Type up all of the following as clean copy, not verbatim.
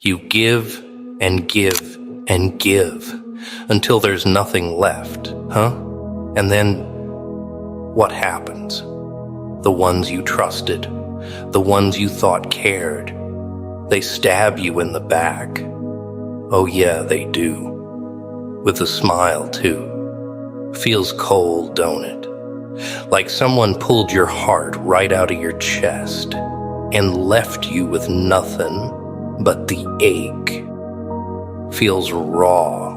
You give and give and give until there's nothing left, huh? And then what happens? The ones you trusted, the ones you thought cared, they stab you in the back. Oh yeah, they do. With a smile too. Feels cold, don't it? Like someone pulled your heart right out of your chest and left you with nothing but the ache. Feels raw,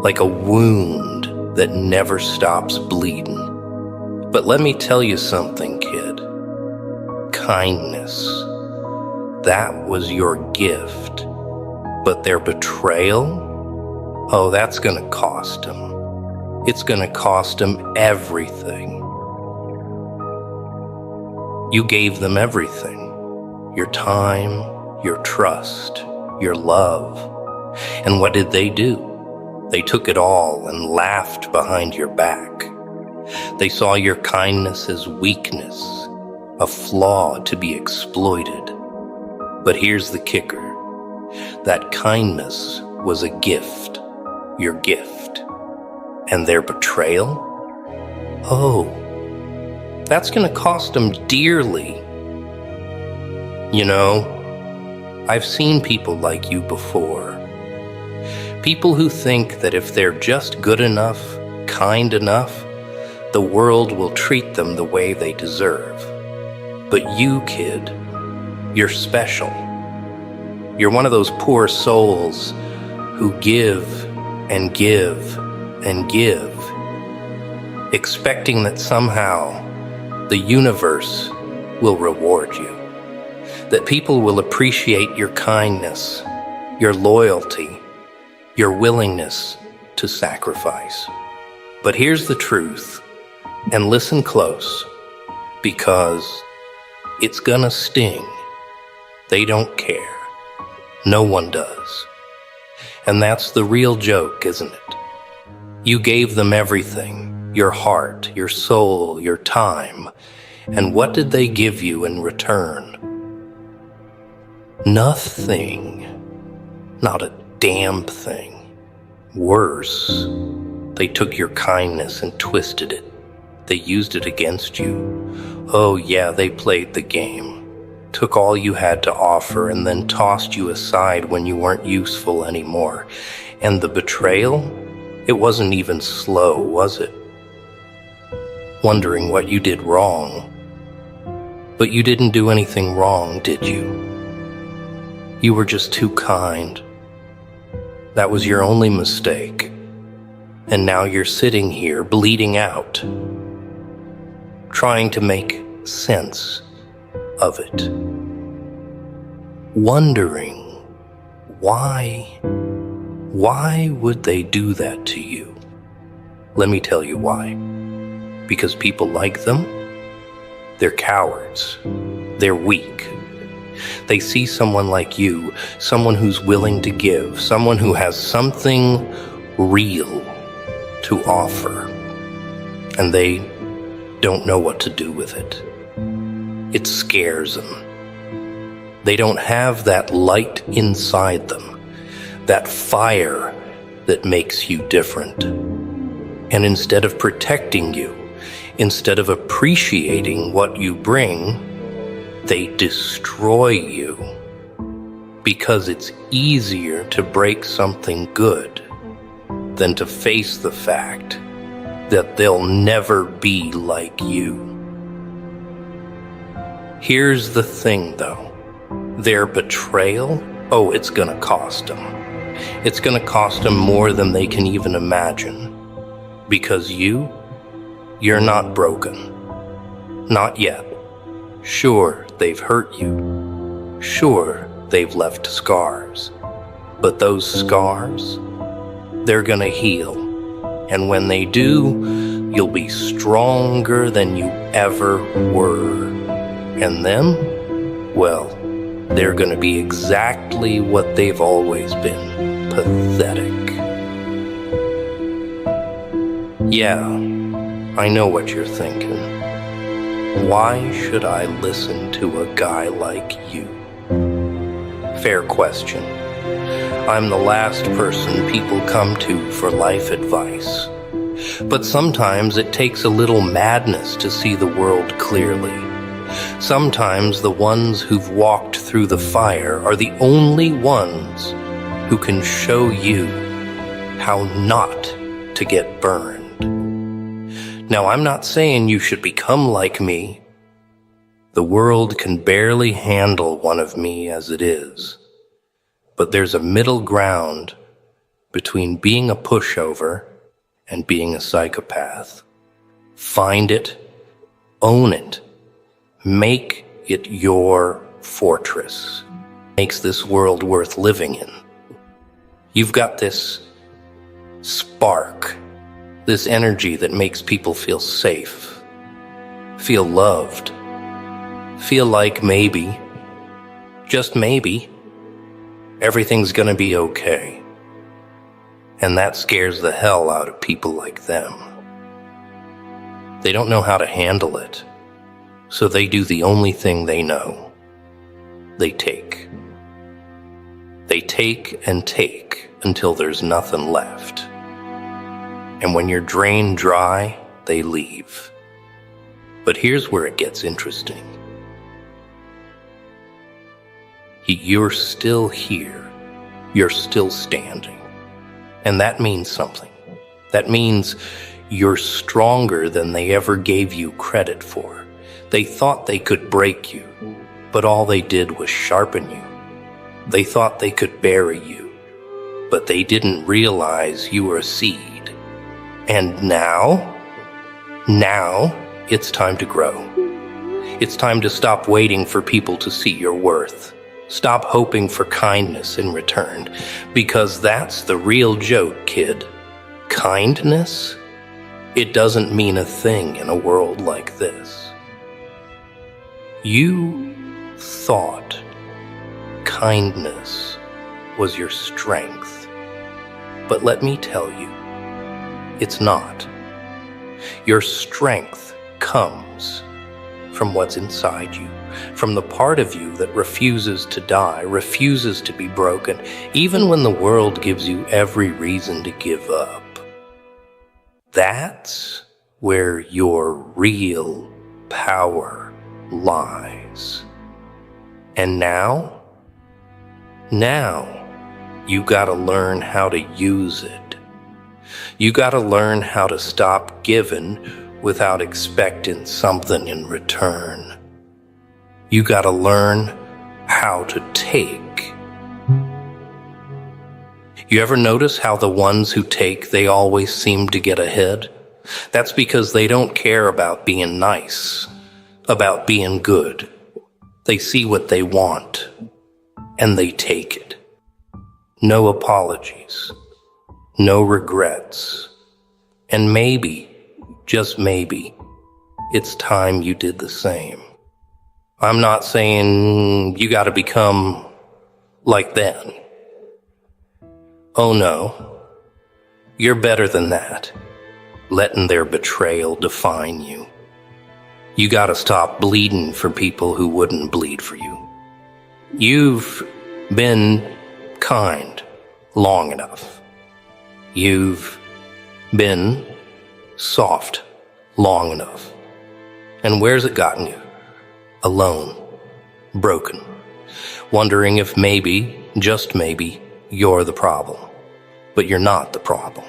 like a wound that never stops bleeding. But let me tell you something, kid. Kindness, that was your gift. But their betrayal? Oh, that's gonna cost them. It's gonna cost them everything. You gave them everything. Your time, your trust, your love. And what did they do? They took it all and laughed behind your back. They saw your kindness as weakness, a flaw to be exploited. But here's the kicker. That kindness was a gift, your gift. And their betrayal? Oh, that's gonna cost them dearly. You know, I've seen people like you before. People who think that if they're just good enough, kind enough, the world will treat them the way they deserve. But you, kid, you're special. You're one of those poor souls who give and give and give, expecting that somehow the universe will reward you, that people will appreciate your kindness, your loyalty, your willingness to sacrifice. But here's the truth, and listen close, because it's gonna sting. They don't care. No one does. And that's the real joke, isn't it? You gave them everything, your heart, your soul, your time. And what did they give you in return? Nothing. Not a damn thing. Worse, they took your kindness and twisted it. They used it against you. Oh yeah, they played the game. Took all you had to offer and then tossed you aside when you weren't useful anymore. And the betrayal? It wasn't even slow, was it? Wondering what you did wrong. But you didn't do anything wrong, did you? You were just too kind. That was your only mistake. And now you're sitting here bleeding out, trying to make sense of it. Wondering why would they do that to you? Let me tell you why. Because people like them? They're cowards. They're weak. They see someone like you, someone who's willing to give, someone who has something real to offer, and they don't know what to do with it. It scares them. They don't have that light inside them, that fire that makes you different. And instead of protecting you, instead of appreciating what you bring, they destroy you. Because it's easier to break something good than to face the fact that they'll never be like you. Here's the thing though, their betrayal, oh, it's gonna cost them. It's gonna cost them more than they can even imagine. Because you're not broken. Not yet. Sure, they've hurt you. Sure, they've left scars. But those scars, they're gonna heal. And when they do, you'll be stronger than you ever were. And them, well, they're gonna be exactly what they've always been. Pathetic. Yeah, I know what you're thinking. Why should I listen to a guy like you? fair question. I'm the last person people come to for life advice. But sometimes it takes a little madness to see the world clearly. Sometimes the ones who've walked through the fire are the only ones who can show you how not to get burned. Now, I'm not saying you should become like me. The world can barely handle one of me as it is. But there's a middle ground between being a pushover and being a psychopath. Find it, own it, make it your fortress. Makes this world worth living in. You've got this spark, this energy that makes people feel safe, feel loved, feel like maybe, just maybe, everything's gonna be okay. And that scares the hell out of people like them. They don't know how to handle it, so they do the only thing they know. They take. They take and take until there's nothing left. And when you're drained dry, they leave. But here's where it gets interesting. You're still here. You're still standing. And that means something. That means you're stronger than they ever gave you credit for. They thought they could break you, but all they did was sharpen you. They thought they could bury you, but they didn't realize you were a seed. And now it's time to grow. It's time to stop waiting for people to see your worth. Stop hoping for kindness in return, because that's the real joke, kid. Kindness? It doesn't mean a thing in a world like this. You thought kindness was your strength, but let me tell you, it's not. Your strength comes from what's inside you, from the part of you that refuses to die, refuses to be broken, even when the world gives you every reason to give up. That's where your real power lies. And now you gotta learn how to use it. You gotta learn how to stop giving without expecting something in return. You gotta learn how to take. You ever notice how the ones who take, they always seem to get ahead? That's because they don't care about being nice, about being good. They see what they want, and they take it. No apologies, no regrets. And maybe, just maybe, it's time you did the same. I'm not saying you gotta become like them. Oh no, you're better than that, letting their betrayal define you. You gotta stop bleeding for people who wouldn't bleed for you. You've been kind long enough. You've been soft long enough. And where's it gotten you? Alone, broken, wondering if maybe, just maybe, you're the problem. But you're not the problem.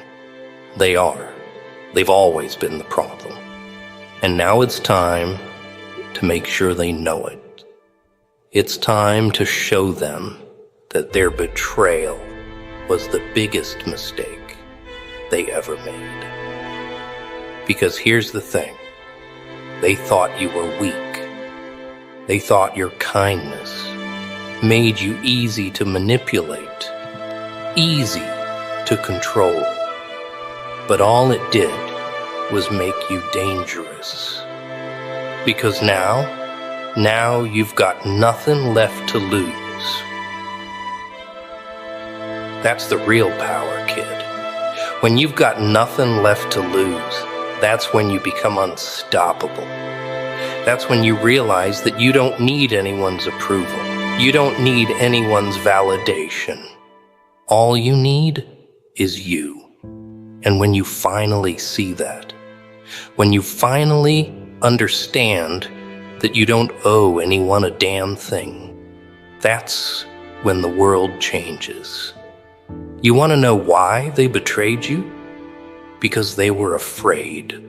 They are. They've always been the problem. And now it's time to make sure they know it. It's time to show them that their betrayal was the biggest mistake they ever made. Because here's the thing. They thought you were weak. They thought your kindness made you easy to manipulate, easy to control. But all it did was make you dangerous. Because now you've got nothing left to lose. That's the real power, kid. When you've got nothing left to lose, that's when you become unstoppable. That's when you realize that you don't need anyone's approval. You don't need anyone's validation. All you need is you. And when you finally see that, when you finally understand that you don't owe anyone a damn thing, that's when the world changes. You want to know why they betrayed you? Because they were afraid.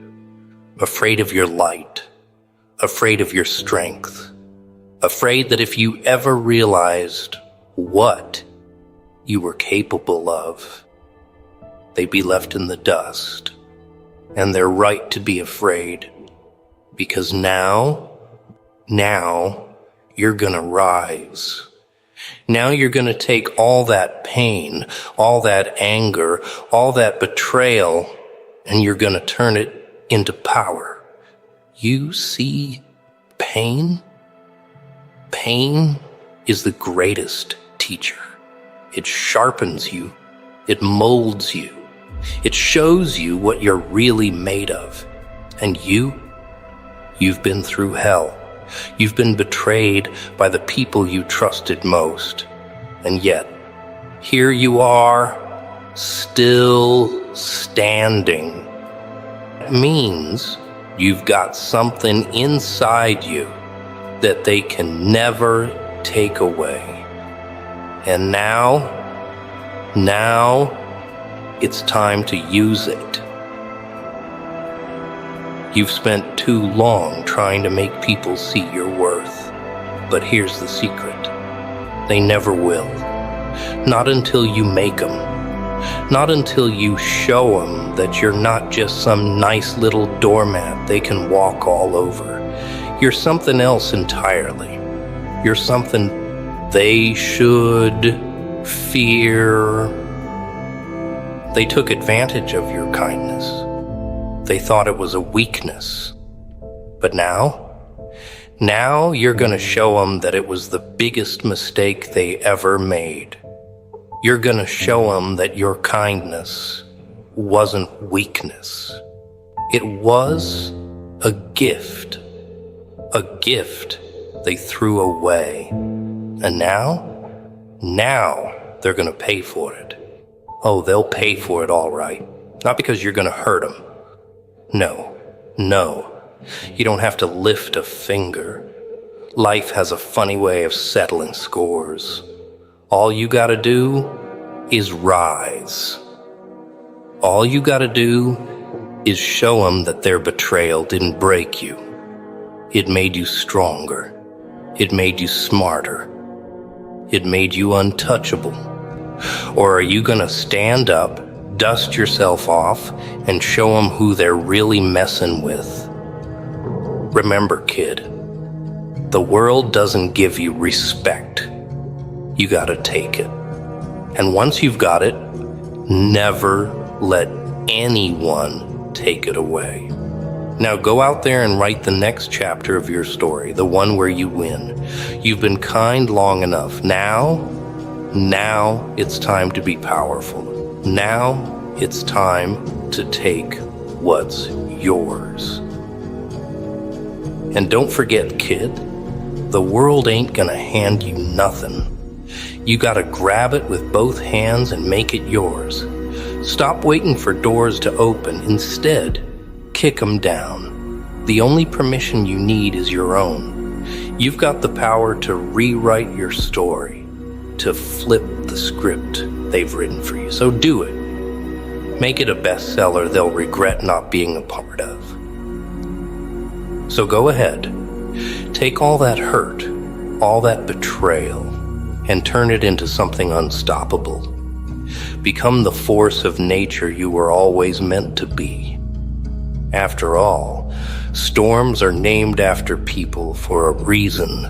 Afraid of your light. Afraid of your strength. Afraid that if you ever realized what you were capable of, they'd be left in the dust. And they're right to be afraid, because now you're gonna rise. Now you're gonna take all that pain, all that anger, all that betrayal, and you're gonna turn it into power. You see pain? Pain is the greatest teacher. It sharpens you. It molds you. It shows you what you're really made of. And you've been through hell. You've been betrayed by the people you trusted most. And yet, here you are, still standing. That means you've got something inside you that they can never take away. And now it's time to use it. You've spent too long trying to make people see your worth. But here's the secret. They never will. Not until you make them. Not until you show them that you're not just some nice little doormat they can walk all over. You're something else entirely. You're something they should fear. They took advantage of your kindness. They thought it was a weakness. But now you're gonna show them that it was the biggest mistake they ever made. You're gonna show them that your kindness wasn't weakness. It was a gift. A gift they threw away. And now they're gonna pay for it. Oh, they'll pay for it all right. Not because you're gonna hurt them. No. You don't have to lift a finger. Life has a funny way of settling scores. All you gotta do is rise. All you gotta do is show them that their betrayal didn't break you. It made you stronger. It made you smarter. It made you untouchable. Or are you gonna stand up, dust yourself off, and show them who they're really messing with? Remember, kid, the world doesn't give you respect. You gotta take it. And once you've got it, never let anyone take it away. Now go out there and write the next chapter of your story, the one where you win. You've been kind long enough. Now it's time to be powerful. Now it's time to take what's yours. And don't forget, kid, the world ain't gonna hand you nothing. You gotta grab it with both hands and make it yours. Stop waiting for doors to open. Instead, kick them down. The only permission you need is your own. You've got the power to rewrite your story, to flip the script they've written for you. So do it. Make it a bestseller they'll regret not being a part of. So go ahead. Take all that hurt, all that betrayal, and turn it into something unstoppable. Become the force of nature you were always meant to be. After all, storms are named after people for a reason.